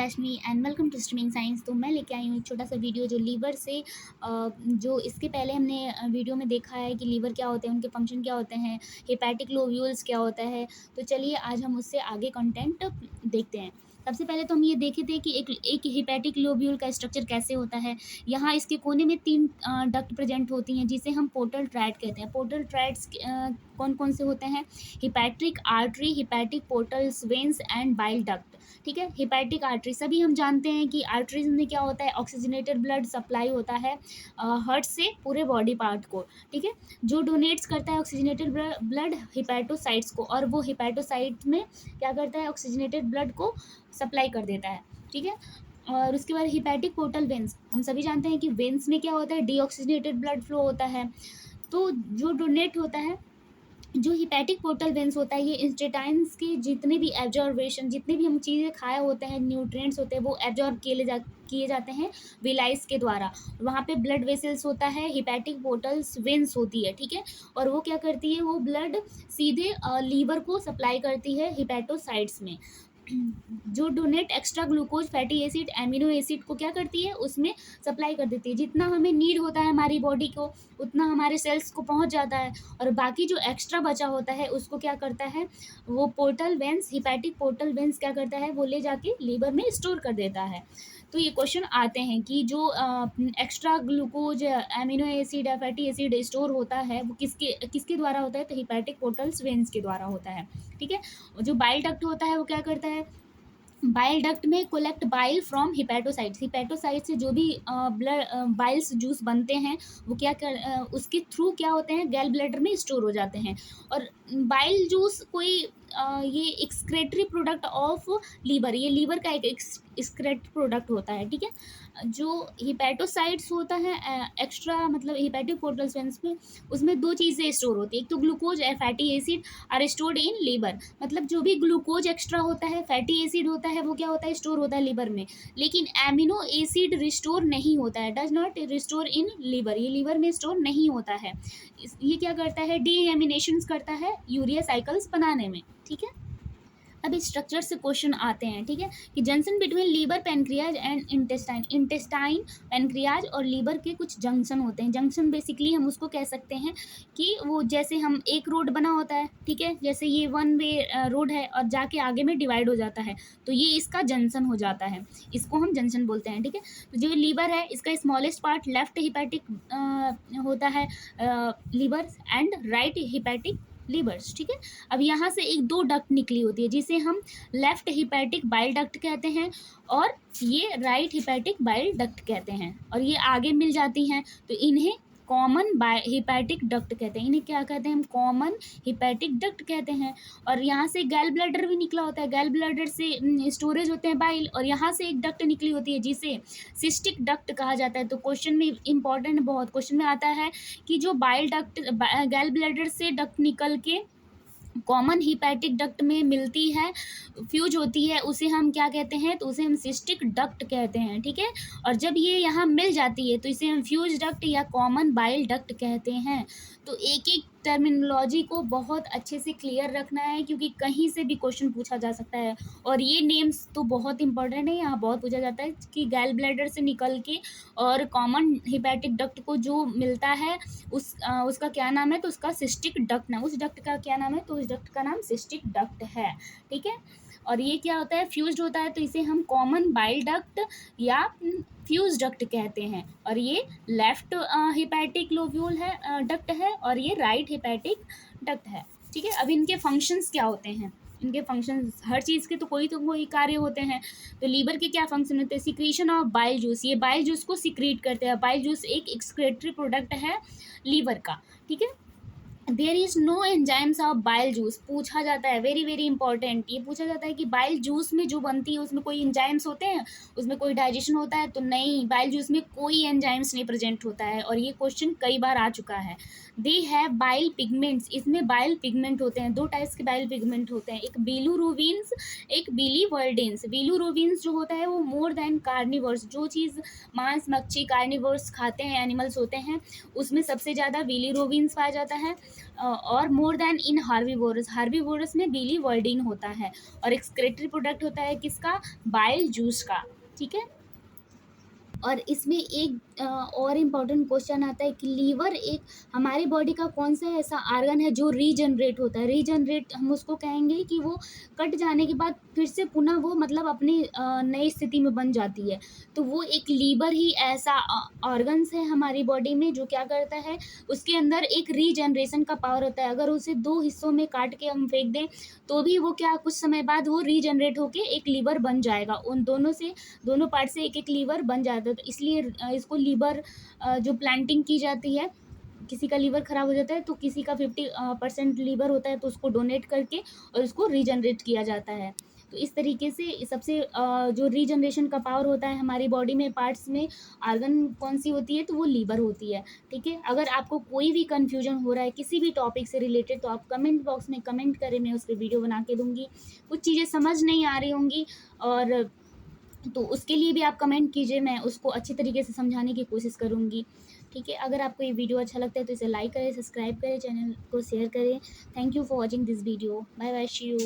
Rashmi and welcome to streaming science. तो मैं लेके आई हूँ एक छोटा सा वीडियो जो लीवर से जो इसके पहले हमने वीडियो में देखा है कि लीवर क्या होते हैं, उनके फंक्शन क्या होते हैं, हेपेटिक लोब्यूल्स क्या होता है। तो चलिए आज हम उससे आगे कंटेंट देखते हैं। सबसे पहले तो हम ये देखे थे कि एक हेपेटिक लोब्यूल का स्ट्रक्चर कैसे होता है। यहाँ इसके कोने में 3 डक्ट प्रेजेंट होती हैं जिसे हम पोर्टल ट्रैक्ट कहते हैं। पोर्टल ट्रैक्ट्स कौन कौन से होते हैं? Hepatic artery, hepatic portals, veins and bile duct. ठीक है, हेपेटिक आर्टरी सभी हम जानते हैं कि आर्टरीज में क्या होता है, ऑक्सीजनेटेड ब्लड सप्लाई होता है हार्ट से पूरे बॉडी पार्ट को। ठीक है, जो डोनेट्स करता है ऑक्सीजनेटेड ब्लड हिपैटोसाइट्स को, और वो हिपैटोसाइट में क्या करता है, ऑक्सीजनेटेड ब्लड को सप्लाई कर देता है। ठीक है, और उसके बाद हिपैटिक पोर्टल वेन्स, हम सभी जानते हैं कि वेन्स में क्या होता है, डीऑक्सीजनेटेड ब्लड फ्लो होता है। तो जो डोनेट होता है, जो हिपैटिक पोर्टल वेन्स होता है, ये इंस्टेटाइन्स के जितने भी एब्जॉर्बेशन, जितने भी हम चीज़ें खाए होते हैं, न्यूट्रिएंट्स होते हैं, वो एब्जॉर्ब किए जाते हैं विलाइस के द्वारा। वहाँ पे ब्लड वेसल्स होता है, हिपैटिक पोर्टल्स वेन्स होती है। ठीक है, और वो क्या करती है, वो ब्लड सीधे लीवर को सप्लाई करती है हिपैटोसाइट्स में। जो donate extra glucose, fatty acid, amino acid को क्या करती है, उसमें सप्लाई कर देती है। जितना हमें नीड होता है हमारी बॉडी को, उतना हमारे सेल्स को पहुंच जाता है, और बाकी जो एक्स्ट्रा बचा होता है उसको क्या करता है, वो portal veins, hepatic portal veins क्या करता है, वो ले जाके लीवर में स्टोर कर देता है। तो ये क्वेश्चन आते हैं कि जो एक्स्ट्रा ग्लूकोज, एमिनो एसिड या फैटी एसिड स्टोर होता है, वो किसके किसके द्वारा होता है, तो हिपैटिक पोर्टल्स वेन्स के द्वारा होता है। ठीक है, जो बाइल डक्ट होता है वो क्या करता है, बाइल डक्ट में collect bile from hepatocytes. Hepatocyte से जो भी ब्लड बाइल्स जूस बनते हैं, वो क्या उसके थ्रू क्या होते हैं, गैल ब्लैडर में स्टोर हो जाते हैं। और बाइल जूस कोई ये एक्सक्रेटरी प्रोडक्ट ऑफ लीवर, ये लीवर का एक एक्सक्रेटरी प्रोडक्ट होता है। ठीक है, जो हिपैटोसाइट्स होता है एक्स्ट्रा, मतलब हिपैटिक पोर्टल वेन्स में, उसमें 2 चीज़ें स्टोर होती है। एक तो ग्लूकोज या fatty acid are stored in liver, मतलब जो भी ग्लूकोज एक्स्ट्रा होता है, फैटी एसिड होता है, वो क्या होता है, स्टोर होता है लीवर में। लेकिन एमिनो एसिड रिस्टोर नहीं होता है, does not restore in liver, ये लीवर में स्टोर नहीं होता है। ये क्या करता है, डीएमिनेशन करता है यूरिया साइकिल्स बनाने में। ठीक है, अब इस स्ट्रक्चर से क्वेश्चन आते हैं। ठीक है, कि junction between liver, pancreas and intestine. Intestine, pancreas और लीवर के कुछ जंक्शन होते हैं। जंक्शन बेसिकली हम उसको कह सकते हैं कि वो जैसे हम एक रोड बना होता है, ठीक है, जैसे ये 1 वे रोड है और जाके आगे में डिवाइड हो जाता है, तो ये इसका जंक्शन हो जाता है, इसको हम जंक्शन बोलते हैं। ठीक है, तो जो लीवर है, इसका स्मॉलेस्ट पार्ट लेफ्ट हिपैटिक होता है liver, and right hepatic livers. ठीक है, अब यहाँ से एक 2 डक्ट निकली होती है जिसे हम लेफ्ट हिपैटिक बाइल डक्ट कहते हैं, और ये राइट हिपैटिक बाइल डक्ट कहते हैं, और ये आगे मिल जाती हैं, तो इन्हें कॉमन हिपैटिक डक्ट कहते हैं। इन्हें क्या कहते हैं, हम कॉमन हिपैटिक डक्ट कहते हैं। और यहाँ से गैल ब्लैडर भी निकला होता है, गैल ब्लैडर से स्टोरेज होते हैं बाइल, और यहाँ से एक डक्ट निकली होती है जिसे सिस्टिक डक्ट कहा जाता है। तो क्वेश्चन में इंपॉर्टेंट, बहुत क्वेश्चन में आता है कि जो बाइल डक्ट गैल ब्लैडर से डक्ट निकल के कॉमन हिपैटिक डक्ट में मिलती है, फ्यूज होती है, उसे हम क्या कहते हैं, तो उसे हम सिस्टिक डक्ट कहते हैं। ठीक है, और जब ये यहाँ मिल जाती है तो इसे हम फ्यूज डक्ट या कॉमन बाइल डक्ट कहते हैं। तो एक एक टर्मिनोलॉजी को बहुत अच्छे से क्लियर रखना है, क्योंकि कहीं से भी क्वेश्चन पूछा जा सकता है। और ये नेम्स तो बहुत इंपॉर्टेंट है, यहाँ बहुत पूछा जाता है कि गैल ब्लैडर से निकल के और कॉमन हिपैटिक डक्ट को जो मिलता है उसका क्या नाम है, तो उसका सिस्टिक डक्ट नाम, उस डक्ट का क्या नाम है, तो उस डक्ट का नाम सिस्टिक डक्ट है। ठीक है, और ये क्या होता है, फ्यूज्ड होता है, तो इसे हम कॉमन बाइल डक्ट या फ्यूज डक्ट कहते हैं। और ये लेफ्ट हिपैटिक लोब्यूल है, डक्ट है, और ये राइट हिपैटिक डक्ट है। ठीक है, अब इनके फंक्शंस क्या होते हैं, इनके फंक्शंस हर चीज़ के तो कोई कार्य होते हैं। तो लीवर के क्या फंक्शन होते हैं, सिक्रीशन ऑफ बाइल जूस, ये बाइल जूस को सिक्रीट करते हैं। बाइल जूस एक एक्सक्रेटरी प्रोडक्ट है लीवर का। ठीक है, there is no enzymes of bile juice, पूछा जाता है, वेरी वेरी इंपॉर्टेंट, ये पूछा जाता है कि बाइल जूस में जो बनती है उसमें कोई एंजाइम्स होते हैं, उसमें कोई डाइजेशन होता है, तो नहीं, बाइल जूस में कोई एंजाइम्स नहीं प्रेजेंट होता है, और ये क्वेश्चन कई बार आ चुका है। दे हैव बाइल पिगमेंट्स, इसमें बाइल पिगमेंट होते हैं, 2 टाइप्स के बाइल पिगमेंट होते हैं, एक बिलिरुबिन्स, एक बिलीवर्डिन्स। बिलिरुबिन्स जो होता है वो मोर देन कार्निवर्स, जो चीज़ मांस मच्छी कार्निवर्स खाते हैं, एनिमल्स होते हैं, उसमें सबसे ज़्यादा बिलिरुबिन्स पाया जाता है। और more then in herbivores. Herbivores में बिली वर्डिन होता है और एक्सक्रेटरी प्रोडक्ट होता है किसका, बाइल जूस का, ठीक है। और इसमें एक और इम्पॉर्टेंट क्वेश्चन आता है कि लीवर एक हमारी बॉडी का कौन सा ऐसा आर्गन है जो रीजनरेट होता है। रीजनरेट हम उसको कहेंगे कि वो कट जाने के बाद फिर से पुनः वो मतलब अपनी नई स्थिति में बन जाती है। तो वो एक लीवर ही ऐसा ऑर्गन्स है हमारी बॉडी में जो क्या करता है, उसके अंदर एक रीजनरेशन का पावर होता है। अगर उसे दो हिस्सों में काट के हम फेंक दें तो भी वो क्या कुछ समय बाद वो रीजनरेट होके एक लीवर बन जाएगा। उन दोनों पार्ट से एक एक लीवर बन जाता है। तो इसलिए इसको लीवर जो प्लांटिंग की जाती है, किसी का लीवर ख़राब हो जाता है तो किसी का 50% लीवर होता है तो उसको डोनेट करके और उसको रीजनरेट किया जाता है। तो इस तरीके से सबसे जो रीजनरेशन का पावर होता है हमारी बॉडी में पार्ट्स में, आर्गन कौन सी होती है, तो वो लीवर होती है, ठीक है। अगर आपको कोई भी कन्फ्यूजन हो रहा है किसी भी टॉपिक से रिलेटेड तो आप कमेंट बॉक्स में कमेंट करें, मैं उस पर वीडियो बना के दूँगी। कुछ चीज़ें समझ नहीं आ रही होंगी और तो उसके लिए भी आप कमेंट कीजिए, मैं उसको अच्छी तरीके से समझाने की कोशिश करूँगी, ठीक है। अगर आपको ये वीडियो अच्छा लगता है तो इसे लाइक करें, सब्सक्राइब करें, चैनल को शेयर करें। Thank you for watching this video. Bye bye, see you.